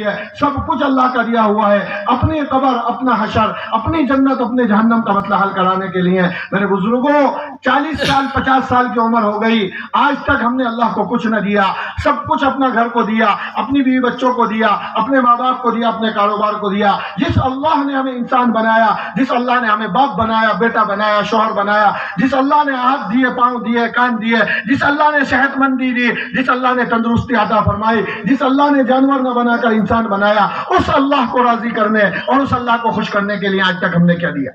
ہے، سب کچھ اللہ کا دیا ہوا ہے. اپنی قبر، اپنا حشر، اپنی جنت، اپنے جہنم کا مسئلہ حل کرانے کے لیے. میرے بزرگوں 40 سال 50 سال کی عمر ہو گئی، آج تک ہم نے اللہ کو کچھ نہ دیا. سب کچھ اپنا گھر کو دیا، اپنی بیوی بچوں کو دیا، اپنے ماں باپ کو دیا، اپنے کاروبار کو دیا. جس اللہ نے ہمیں انسان بنایا، جس اللہ نے ہمیں باپ بنایا، بیٹا بنایا، شوہر بنایا، جس اللہ نے ہاتھ دیے، پاؤں دیے، کان دیے، جس اللہ نے صحت مندی دی، جس اللہ نے تندرستی عطا فرمائی، جس اللہ نے جانور نہ بنا کر انسان بنایا، اس اللہ کو راضی کرنے اور اس اللہ کو خوش کرنے کے لیے آج تک ہم نے کیا دیا؟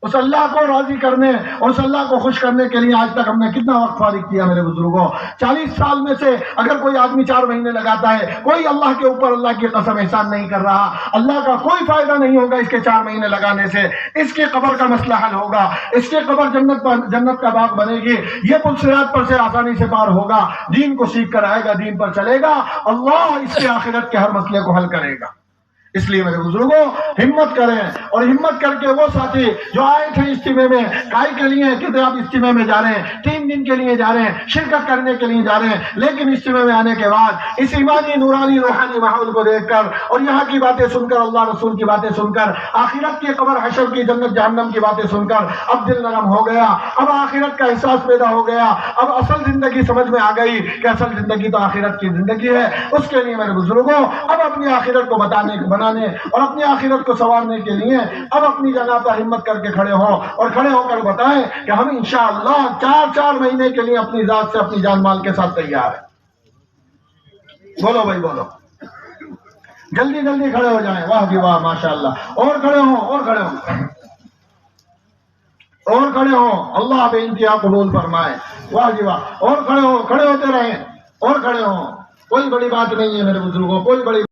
اس اللہ کو راضی کرنے اور اس اللہ کو خوش کرنے کے لیے آج تک ہم نے کتنا وقت فارغ کیا؟ میرے بزرگوں 40 سال میں سے اگر کوئی آدمی 4 مہینے لگاتا ہے، کوئی اللہ کے اوپر اللہ کی قسم احسان نہیں کر رہا. اللہ کا کوئی فائدہ نہیں ہوگا اس کے 4 مہینے لگانے سے. اس کی قبر کا مسئلہ حل ہوگا، اس کی قبر جنت کا باغ بنے گی. یہ پل صراط پر سے آسانی سے پار ہوگا، دین کو سیکھ کر آئے گا، دین پر چلے گا. اللہ اس کے آخرت کے ہر مسئلے کو حل کرے گا. اس لیے میرے بزرگوں ہمت کریں، اور ہمت کر کے وہ ساتھی جو آئے تھے اجتماع میں، کائی کے لیے کہ آپ اجتماع میں جا رہے ہیں، 3 دن کے لیے جا رہے ہیں، شرکت کرنے کے لیے جا رہے ہیں، لیکن اجتماع میں آنے کے بعد اس ایمانی نورانی روحانی ماحول کو دیکھ کر اور یہاں کی باتیں سن کر، اللہ رسول کی باتیں سن کر، آخرت کی قبر حشر کی جنت جہنم کی باتیں سن کر اب دل نرم ہو گیا، اب آخرت کا احساس پیدا ہو گیا، اب اصل زندگی سمجھ میں آ گئی کہ اصل زندگی تو آخرت کی زندگی ہے. اس کے لیے میرے بزرگوں اب اپنی آخرت کو بنانے اور اپنی آخرت کو سنوارنے کے لیے اب اپنی جگہ پر ہمت کر کے کھڑے ہوں اور کھڑے ہو کر بتائیں کہ ہم انشاءاللہ 4 مہینے کے لیے اپنی ذات سے، اپنی جان مال کے ساتھ تیار ہیں. بولو بھائی بولو، جلدی جلدی کھڑے ہو جائیں. واہ جی واہ، ماشاءاللہ. اور کھڑے ہوں، اور کھڑے ہوں، اور کھڑے ہوں. اللہ بے انتہا قبول فرمائے. واہ جی واہ. اور کھڑے ہو، کھڑے ہوتے رہیں، اور کھڑے ہوں. کوئی بڑی بات نہیں ہے میرے بزرگوں، کوئی بڑی